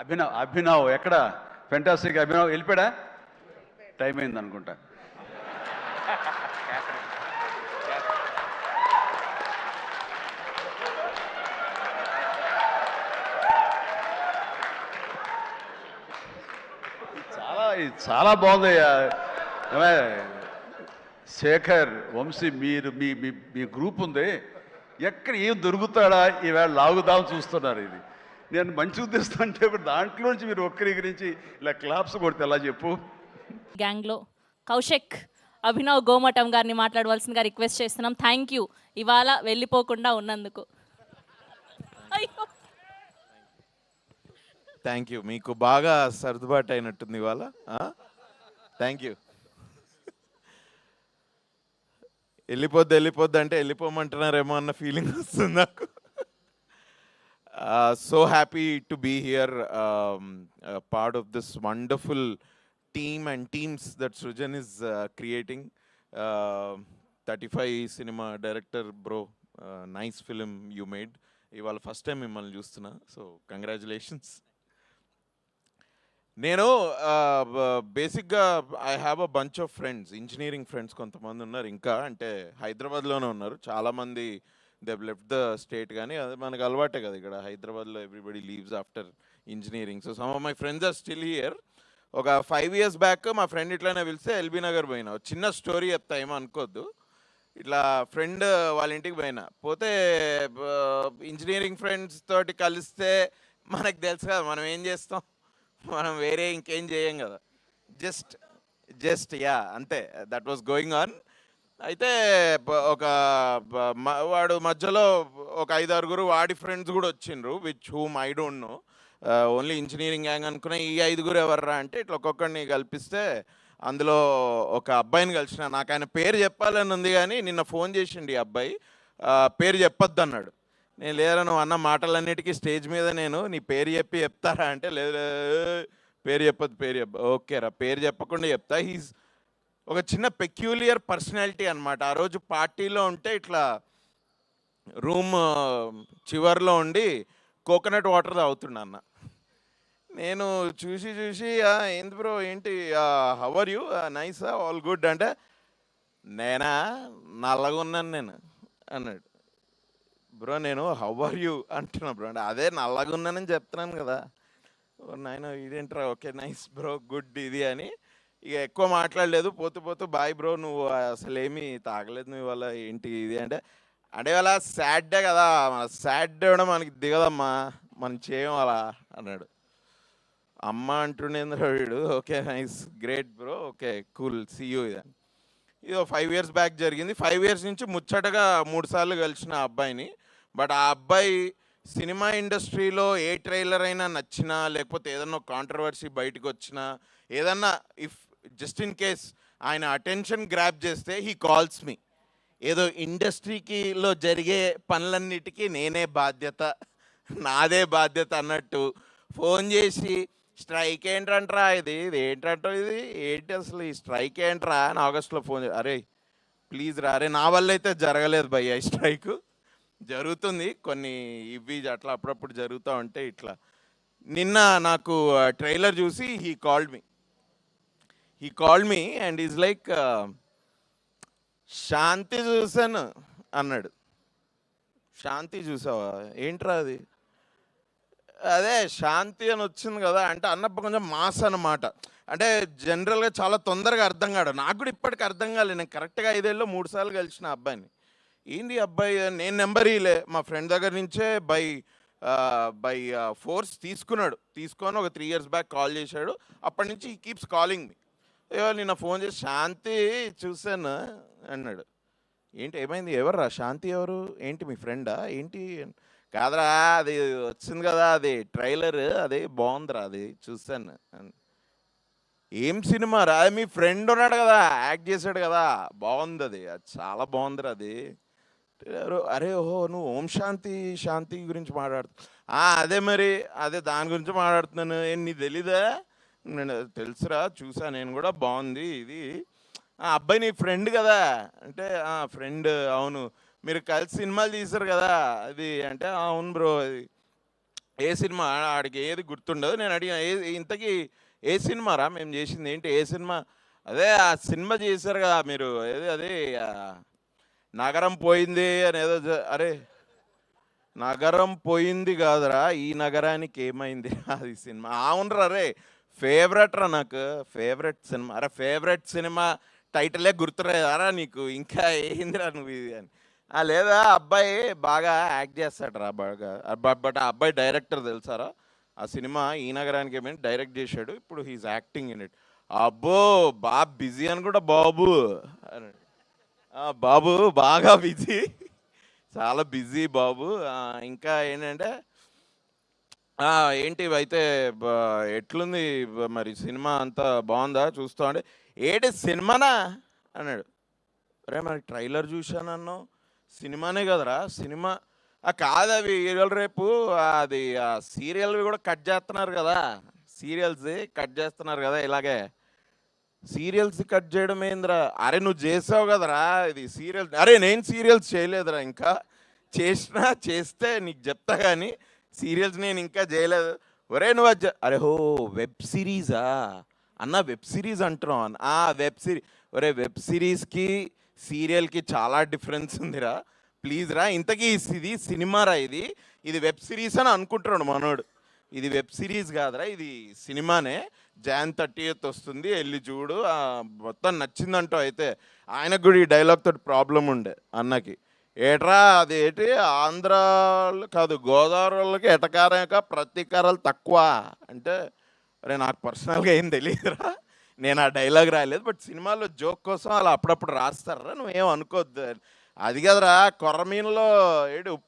అభినవ్ అభినవ్ ఎక్కడ ఫెంటాస్టిక్ అభినవ్ వెళ్ళిపోయాడా? టైం అయింది అనుకుంటా. చాలా బాగుందయ్యా. శేఖర్, వంశీ, మీరు మీ మీ గ్రూప్ ఉంది, ఎక్కడ ఏం దొరుకుతాడా ఈవేళ లాగుదాం చూస్తున్నారు. ఇది నేను మంచి ఉద్దేశం అంటే దాంట్లోంచి మీరు ఒక్కరి గురించి ఇలా క్లాప్స్ కొడితే ఎలా చెప్పు. గ్యాంగ్లో కౌశిక్, అభినవ్ గోమటం గారిని మాట్లాడవలసిందిగా రిక్వెస్ట్ చేస్తున్నాం. థ్యాంక్ యూ ఇవాళ వెళ్ళిపోకుండా ఉన్నందుకు. అయ్యో థ్యాంక్ యూ. మీకు బాగా సర్దుబాటు అయినట్టుంది ఇవాళ. Thank you. వెళ్ళిపోద్ది అంటే వెళ్ళిపోమంటున్నారేమో అన్న ఫీలింగ్ వస్తుంది నాకు. So happy to be here, part of this wonderful team and teams that Srujan is creating. 35 cinema director bro, nice film you made. ఇవాళ ఫస్ట్ టైం మిమ్మల్ని చూస్తున్నా, సో కంగ్రాచులేషన్స్. నేను బేసిక్గా I have a bunch of friends, engineering friends కొంతమంది ఉన్నారు, ఇంకా అంటే హైదరాబాద్లోనే ఉన్నారు. చాలామంది దే లెఫ్ట్ ద స్టేట్, కానీ అది మనకు అలవాటే కదా ఇక్కడ హైదరాబాద్లో, everybody leaves after engineering. So some of my friends are still here. ఒక 5 years బ్యాక్ మా ఫ్రెండ్ ఇట్లానే పిలిస్తే ఎల్బీ నగర్ పోయినా. చిన్న స్టోరీ చెప్తా, ఏమో అనుకోవద్దు. ఇట్లా ఫ్రెండ్ వాళ్ళ ఇంటికి పోతే ఇంజనీరింగ్ ఫ్రెండ్స్ తోటి కలిస్తే మనకు తెలుసు కదా మనం ఏం చేస్తాం, మనం వేరే ఇంకేం చేయం కదా, జస్ట్ యా అంతే, దట్ వాస్ గోయింగ్ ఆన్. అయితే ఒక వాడు మధ్యలో ఒక 5-6 వాడి ఫ్రెండ్స్ కూడా వచ్చిండ్రు, which whom I don't know, only engineering gang అనుకున్నా. ఈ 5 ఎవర్రా అంటే ఇట్లా ఒక్కొక్కడిని కల్పిస్తే అందులో ఒక అబ్బాయిని కలిసిన. నాకు ఆయన పేరు చెప్పాలని ఉంది, కానీ నిన్న ఫోన్ చేసిండు ఈ అబ్బాయి, పేరు చెప్పొద్దు అన్నాడు. నేను లేదా నువ్వు అన్న మాటలన్నిటికీ స్టేజ్ మీద నేను నీ పేరు చెప్తారా అంటే, లేదు పేరు చెప్పొద్దు. ఓకేరా, పేరు చెప్పకుండా చెప్తా. హీస్ ఒక చిన్న పెక్యూలియర్ పర్సనాలిటీ అనమాట. ఆ రోజు పార్టీలో ఉంటే ఇట్లా రూమ్ చివర్లో ఉండి కోకోనట్ వాటర్ తాగుతున్నా అన్న. నేను చూసి ఏంది బ్రో ఏంటి, how are you, nice, all good అంటే, నేనా నల్లగా ఉన్నాను నేను అన్నాడు. బ్రో నేను హౌ ఆర్ యూ అంటున్నా బ్రో అంటే, అదే నల్లగా ఉన్నానని చెప్తున్నాను కదా. నాయన ఇదేంట్రా, ఓకే నైస్ బ్రో గుడ్ ఇది అని. ఇక ఎక్కువ మాట్లాడలేదు. పోతూ బాయ్ బ్రో, నువ్వు అసలు ఏమీ తాగలేదు నువ్వు ఇవాళ, ఏంటి ఇది అంటే ఇవాళ సాడ్డే కదా, సాడ్ డే కూడా మనకి దిగదమ్మా, మనం చేయం అలా అన్నాడు. అమ్మ అంటుండేంద్ర వీడు. Okay nice great bro, okay cool, see you. ఇది 5 years బ్యాక్ జరిగింది. 5 years నుంచి ముచ్చటగా 3 సార్లు కలిసిన ఆ అబ్బాయిని. బట్ ఆ అబ్బాయి సినిమా ఇండస్ట్రీలో ఏ ట్రైలర్ అయినా నచ్చినా, లేకపోతే ఏదన్నా కాంట్రవర్సీ బయటకు వచ్చినా, ఏదన్నా ఇఫ్ జస్ట్ ఇన్ కేస్ ఆయన అటెన్షన్ గ్రాప్ చేస్తే హీ కాల్స్ మీ. ఏదో ఇండస్ట్రీకిలో జరిగే పనులన్నిటికీ నాదే బాధ్యత అన్నట్టు ఫోన్ చేసి, స్ట్రైక్ ఏంటంట్రా, ఇది ఏంటంటారు, ఏంటి అసలు ఈ స్ట్రైక్ ఏంట్రా అని ఆగస్టులో ఫోన్ చేసి, అరే ప్లీజ్ రా, అరే నా వల్ల అయితే జరగలేదు భయ్య, ఈ స్ట్రైక్ జరుగుతుంది, కొన్ని ఇవి అట్లా అప్పుడప్పుడు జరుగుతూ ఉంటే ఇట్లా. నిన్న నాకు ట్రైలర్ చూసి he called me and is like, Shanti చూసాను అన్నాడు. శాంతి చూసావా, ఏంట్రా అది? అదే శాంతి అని వచ్చింది కదా అంటే, అన్నప్పుడు కొంచెం మాస్ అన్నమాట. అంటే జనరల్గా చాలా తొందరగా అర్థం కాడు, నాకు కూడా ఇప్పటికి అర్థం కాలేదు. నేను కరెక్ట్గా 5 ఏళ్ళలో 3 సార్లు కలిసిన అబ్బాయిని. ఏంది అబ్బాయి, నేను నెంబర్ ఇలే మా ఫ్రెండ్ దగ్గర నుంచే బై ఫోర్స్ తీసుకొని ఒక 3 years బ్యాక్ కాల్ చేశాడు. అప్పటి నుంచి ఈ కీప్స్ కాలింగ్ మీ. నిన్న ఫోన్ చేసి శాంతి చూసాను అన్నాడు. ఏంటి ఏమైంది, ఎవర్రా శాంతి, ఎవరు, ఏంటి మీ ఫ్రెండా ఏంటి? కాదరా, అది వచ్చింది కదా, అది ట్రైలర్, అది బాగుందిరా, అది చూసాను. ఏం సినిమా రా, మీ ఫ్రెండ్ ఉన్నాడు కదా, యాక్ట్ చేశాడు కదా, బాగుంది అది చాలా బాగుందిరా అది. అరే ఓహో, నువ్వు ఓం శాంతి గురించి మాట్లాడుతు, అదే మరి అదే దాని గురించి మాట్లాడుతున్నాను. ఏం నీ తెలీదా? నేను తెలుసురా, చూసా నేను కూడా, బాగుంది ఇది. అబ్బాయి నీ ఫ్రెండ్ కదా అంటే, ఫ్రెండ్, అవును, మీరు కలిసి సినిమాలు తీశారు కదా అది అంటే, అవును బ్రో అది. ఏ సినిమా ఆడికి ఏది గుర్తుండదు. నేను అడిగిన ఇంతకీ ఏ సినిమారా మేము చేసింది ఏంటి ఏ సినిమా? అదే ఆ సినిమా చేశారు కదా మీరు, ఏది అది నగరం పోయింది అని ఏదో అరే నగరం పోయింది కాదురా, ఈ నగరానికి ఏమైంది అది సినిమా. అవునరా రే, ఫేవరెట్ రా నాకు, ఫేవరెట్ సినిమా. అరే ఫేవరెట్ సినిమా టైటిలే గుర్తురారా నీకు, ఇంకా ఏందిరా నువ్వు ఇది అని. లేదా అబ్బాయి బాగా యాక్ట్ చేస్తాడు రా బాగా, బట్ ఆ అబ్బాయి డైరెక్టర్ తెలుసారా, ఆ సినిమా ఈ నగరానికి ఏమైనా డైరెక్ట్ చేశాడు, ఇప్పుడు హీస్ యాక్టింగ్ ఇన్ ఇట్. అబ్బో బాగా బిజీ అని కూడా బాబు అన్నాడు. బాబు బాగా బిజీ, చాలా బిజీ బాబు. ఇంకా ఏంటంటే ఏంటి అయితే ఎట్లుంది మరి సినిమా అంతా బాగుందా చూస్తా అంటే, ఏంటి సినిమానా అన్నాడు. అరే మరి ట్రైలర్ చూశానన్ను, సినిమానే కదరా సినిమా. కాదు అవి ఇవాళ రేపు అది ఆ సీరియల్వి కూడా కట్ చేస్తున్నారు కదా, సీరియల్స్ కట్ చేస్తున్నారు కదా ఇలాగే. సీరియల్స్ కట్ చేయడం ఏందిరా, అరే నువ్వు చేసావు కదరా ఇది సీరియల్స్. అరే నేను సీరియల్స్ చేయలేదురా, ఇంకా చేస్తే నీకు చెప్తా కానీ సీరియల్స్ నేను ఇంకా చేయలేదు. ఒరే నువ్వు అరే హో వెబ్ సిరీసా అన్న, వెబ్ సిరీస్ అంటున్నావు అన్న. Web series. ఒరే వెబ్ సిరీస్కి సీరియల్కి చాలా డిఫరెన్స్ ఉందిరా, ప్లీజ్ రా. ఇంతకీ ఇది సినిమారా, ఇది వెబ్ సిరీస్ అని అనుకుంటున్నాడు మనోడు. ఇది వెబ్ సిరీస్ కాదురా, ఇది సినిమానే. Jan 30th వస్తుంది, వెళ్ళి చూడు. మొత్తం నచ్చిందంటూ. అయితే ఆయనకు కూడా ఈ డైలాగ్ తోటి ప్రాబ్లం ఉండే అన్నకి. ఏట్రా అది ఏంటి ఆంధ్రాలో కాదు గోదావరి వాళ్ళకి ఎటకారక ప్రతీకారాలు తక్కువ అంటే, అరే నాకు పర్సనల్గా ఏం తెలియదురా, నేను ఆ డైలాగ్ రాయలేదు, బట్ సినిమాలో జోక్ కోసం అలా అప్పుడప్పుడు రాస్తారా, నువ్వేం అనుకోవద్దు. అది కదరా కొర్రమీనలో ఏడు